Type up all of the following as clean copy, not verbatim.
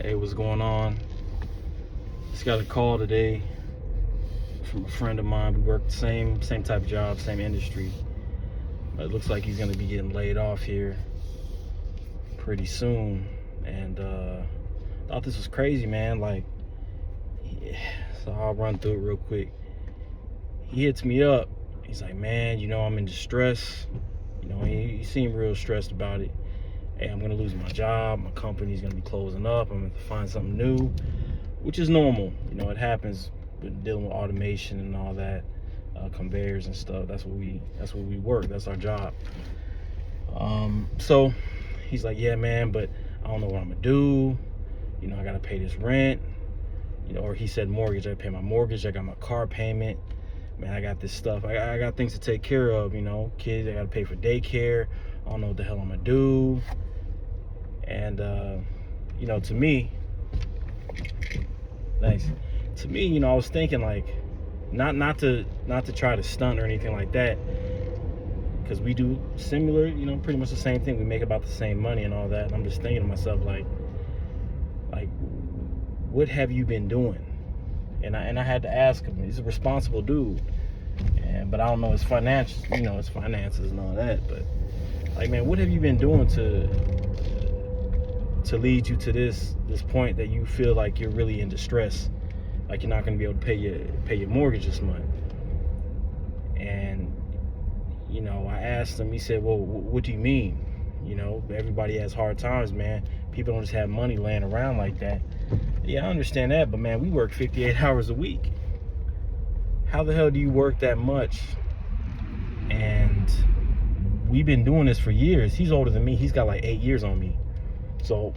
Hey, what's going on? Just got a call today from a friend of mine. We work the same type of job, same industry. But it looks like he's gonna be getting laid off here pretty soon. And thought this was crazy, man. So I'll run through it real quick. He hits me up. He's like, man, I'm in distress. He seemed real stressed about it. Hey, I'm gonna lose my job. My company's gonna be closing up. I'm gonna have to find something new, which is normal. It happens with dealing with automation and all that, conveyors and stuff. That's what we work. That's our job. So he's like, yeah, man, but I don't know what I'm gonna do. I gotta pay this rent. Or he said mortgage. I pay my mortgage. I got my car payment. Man, I got this stuff. I got things to take care of. Kids. I gotta pay for daycare. I don't know what the hell I'm gonna do. And to me, nice. To me, I was thinking not to try to stunt or anything like that, because we do similar, pretty much the same thing. We make about the same money and all that. And I'm just thinking to myself, like, what have you been doing? And I had to ask him. He's a responsible dude, but I don't know his finances, his finances and all that. But man, what have you been doing to lead you to this point that you feel like you're really in distress, like you're not going to be able to pay your mortgage this month? And I asked him. He said, well, what do you mean? Everybody has hard times, man. People don't just have money laying around like that. Yeah, I understand that, but man, we work 58 hours a week. How the hell do you work that much? And we've been doing this for years. He's older than me. He's got like 8 years on me. So,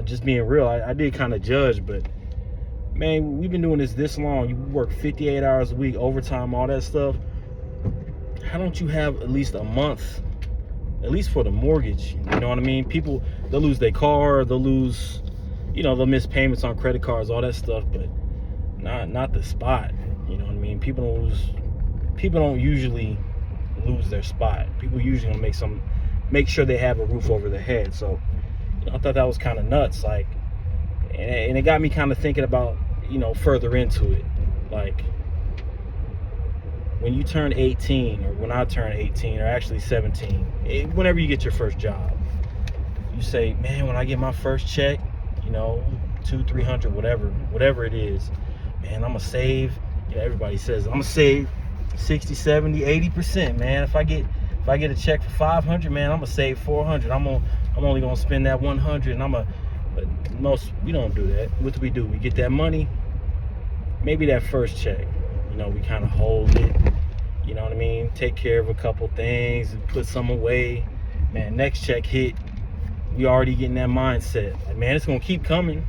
just being real, I did kind of judge, but man, we've been doing this long. You work 58 hours a week, overtime, all that stuff. How don't you have at least a month, at least for the mortgage? You know what I mean? People, they'll lose their car, they'll lose, they'll miss payments on credit cards, all that stuff, but not the spot. You know what I mean? People don't usually lose their spot. People usually gonna make sure they have a roof over their head. So I thought that was kind of nuts, and it got me kind of thinking about, further into it. Like, when you turn 18, or when I turn 18, or actually 17, whenever you get your first job, you say, man, when I get my first check, $200-300, whatever it is, man, I'm gonna save. Everybody says I'm gonna save 60, 70, 80%, man. If I get a check for $500, man, I'm gonna save $400. I'm only gonna spend that $100, and but most, we don't do that. What do? We get that money, maybe that first check, we kind of hold it, you know what I mean? Take care of a couple things, put some away. Man, next check hit, we already getting that mindset. Like, man, it's gonna keep coming.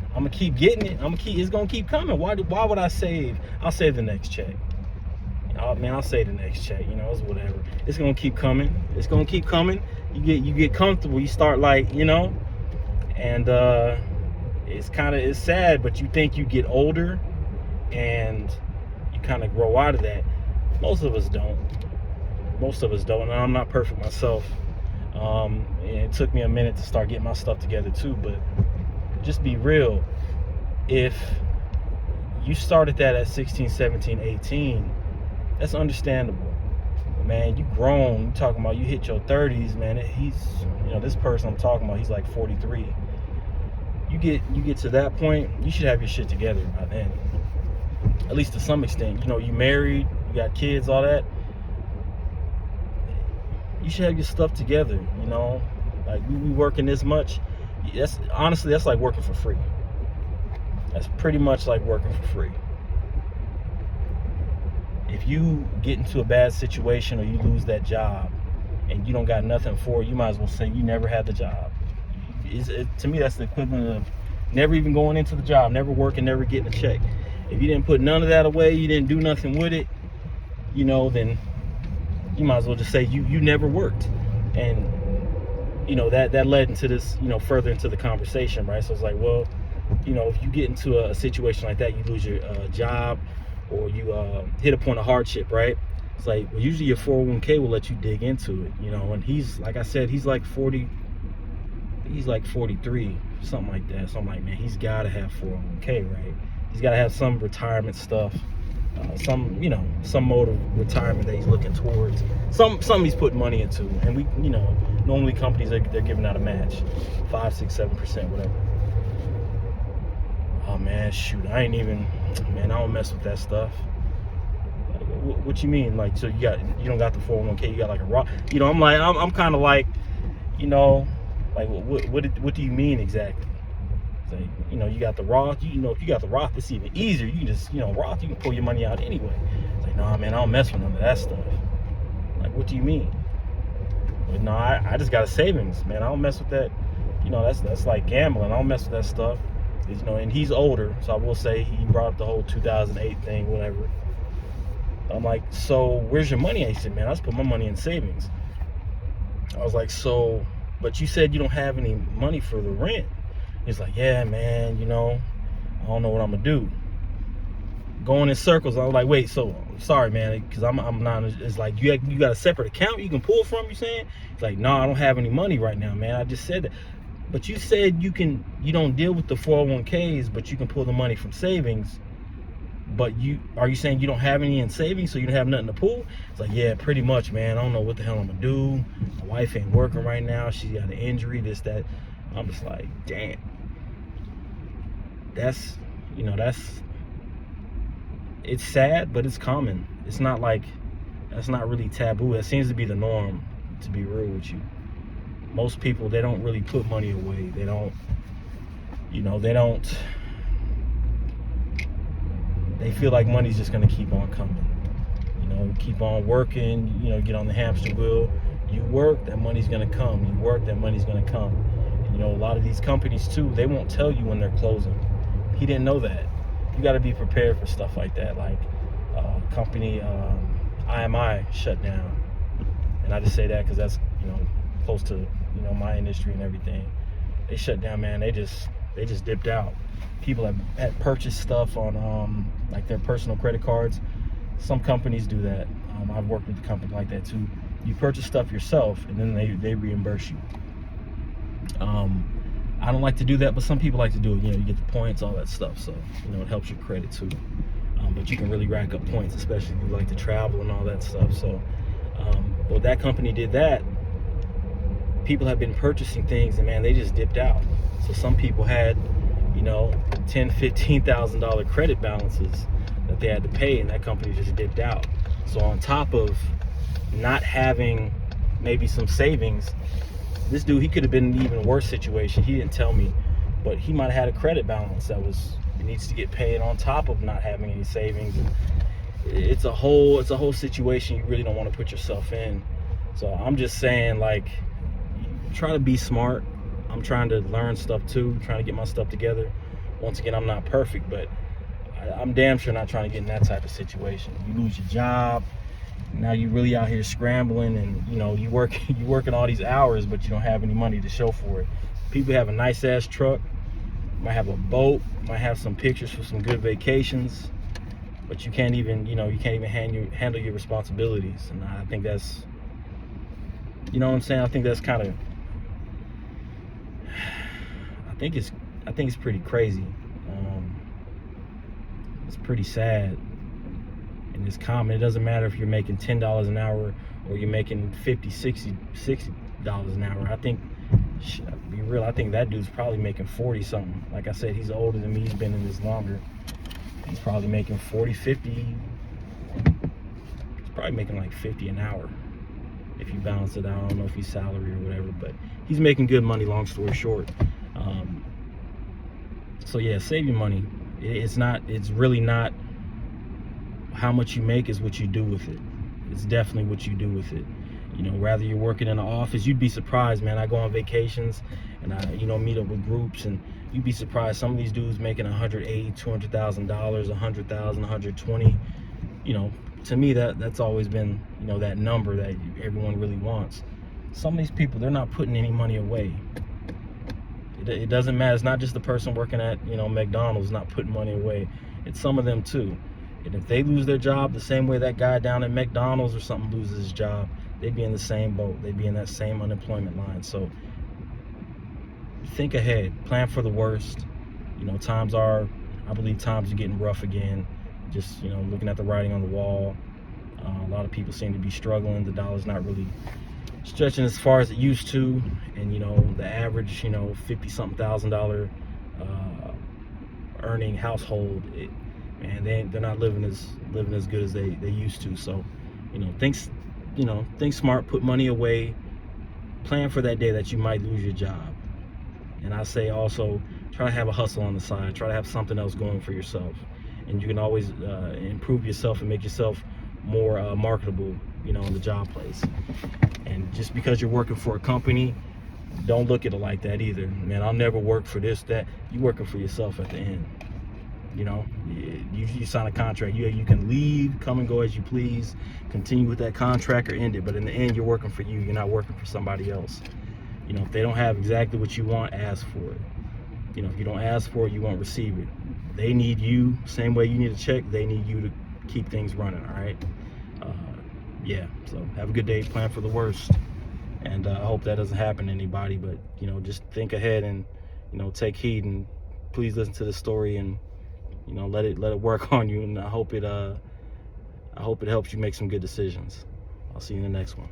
I'm gonna keep getting it. It's gonna keep coming. Why would I save? I'll save the next check. I'll save the next check. It's whatever. It's gonna keep coming. It's gonna keep coming. You get comfortable. You start and it's sad, but you think you get older and you kind of grow out of that. Most of us don't. And I'm not perfect myself. And it took me a minute to start getting my stuff together too, but just be real. If you started that at 16, 17, 18, that's understandable. Man, you grown. You talking about you hit your 30s, man. This person I'm talking about, he's like 43. You get to that point, you should have your shit together by then. At least to some extent. You married, you got kids, all that. You should have your stuff together, Like, we working this much. That's like working for free. That's pretty much like working for free. If you get into a bad situation or you lose that job and you don't got nothing for it, you might as well say you never had the job. To me, that's the equivalent of never even going into the job, never working, never getting a check. If you didn't put none of that away, you didn't do nothing with it, then you might as well just say you never worked. And that led into this, further into the conversation, right? So it's like, well, if you get into a situation like that, you lose your job, or you hit a point of hardship, right? It's like, well, usually your 401k will let you dig into it, and he's, like I said, he's like 40, he's like 43, something like that. So I'm like, man, he's got to have 401k, right? He's got to have some retirement stuff, some mode of retirement that he's looking towards. Some he's putting money into, and we, normally companies they're giving out a match, 5, 6, 7%, whatever. Oh man, shoot, I don't mess with that stuff. What you mean? Like, so you don't got the 401k, you got like a Roth? I'm kind of like, like what do you mean exactly? Like, you got the Roth. If you got the Roth, it's even easier. You can just, Roth, you can pull your money out anyway. It's like, nah, man, I don't mess with none of that stuff. Like, what do you mean? But no, I just got a savings, man. I don't mess with that. That's like gambling. I don't mess with that stuff. And he's older, so I will say he brought up the whole 2008 thing, whatever. I'm like, so where's your money? He said, man, I just put my money in savings. I was like, so, but you said you don't have any money for the rent. He's like, yeah, man, I don't know what I'm gonna do. Going in circles. I was like, wait, so sorry, man, because I'm not. It's like you got a separate account you can pull from. You saying? He's like, no, I don't have any money right now, man. I just said that. But you said you don't deal with the 401ks, but you can pull the money from savings. But are you saying you don't have any in savings, so you don't have nothing to pull? It's like, yeah, pretty much, man. I don't know what the hell I'm gonna do. My wife ain't working right now. She got an injury, this, that. I'm just like, damn. That's it's sad, but it's common. It's not like, that's not really taboo. That seems to be the norm, to be real with you. Most people, they don't really put money away. They feel like money's just gonna keep on coming. Keep on working, get on the hamster wheel. You work, that money's gonna come. You work, that money's gonna come. And, a lot of these companies too, they won't tell you when they're closing. He didn't know that. You got to be prepared for stuff like that. Like company IMI shut down, and I just say that because that's close to my industry and everything. They shut down, man. They just dipped out. People had purchased stuff on like their personal credit cards. Some companies do that. I've worked with a company like that too. You purchase stuff yourself, and then they reimburse you. I don't like to do that, but some people like to do it. You get the points, all that stuff. So, it helps your credit too. But you can really rack up points, especially if you like to travel and all that stuff. So, but that company did that. People have been purchasing things, and man, they just dipped out. So some people had, $10,000, $15,000 credit balances that they had to pay, and that company just dipped out. So on top of not having maybe some savings, this dude, he could have been in an even worse situation. He didn't tell me, but he might have had a credit balance that needs to get paid on top of not having any savings. And it's a whole situation you really don't want to put yourself in. So I'm just saying, like, try to be smart. I'm trying to learn stuff too, trying to get my stuff together. Once again, I'm not perfect, but I'm damn sure not trying to get in that type of situation. You lose your job. Now you really out here scrambling, and you working all these hours, but you don't have any money to show for it. People have a nice ass truck, might have a boat, might have some pictures for some good vacations, but you can't even handle your responsibilities. And I think that's, what I'm saying? I think that's kind of, I think it's pretty crazy. It's pretty sad. And it's common. It doesn't matter if you're making $10 an hour or you're making $50, $60 an hour. I think, be real, I think that dude's probably making 40 something. Like I said, he's older than me. He's been in this longer. He's probably making 40, 50. He's probably making like 50 an hour if you balance it out. I don't know if he's salary or whatever, but he's making good money, long story short. So yeah, save your money. It's really not how much you make, is what you do with it. It's definitely what you do with it. Rather you're working in an office, you'd be surprised, man. I go on vacations and I, meet up with groups, and you'd be surprised. Some of these dudes making $180,000, $200,000, $100,000, $120,000. To me, that's always been, that number that everyone really wants. Some of these people, they're not putting any money away. It doesn't matter. It's not just the person working at, McDonald's not putting money away. It's some of them too. And if they lose their job the same way that guy down at McDonald's or something loses his job, they'd be in the same boat. They'd be in that same unemployment line. So think ahead, plan for the worst. I believe times are getting rough again. Just, looking at the writing on the wall. A lot of people seem to be struggling. The dollar's not really stretching as far as it used to, and the average, $50-something thousand earning household, they're not living as good as they used to. So, think smart, put money away, plan for that day that you might lose your job. And I say also, try to have a hustle on the side, try to have something else going for yourself, and you can always improve yourself and make yourself more marketable, in the job place. And just because you're working for a company, don't look at it like that either. Man, I'll never work for this, that. You're working for yourself at the end. You sign a contract. You can leave, come and go as you please, continue with that contract or end it. But in the end, you're working for you. You're not working for somebody else. If they don't have exactly what you want, ask for it. If you don't ask for it, you won't receive it. They need you, same way you need a check, they need you to keep things running, all right? So have a good day, plan for the worst. And I hope that doesn't happen to anybody, but, just think ahead and, take heed, and please listen to the story and, let it work on you. And I hope it helps you make some good decisions. I'll see you in the next one.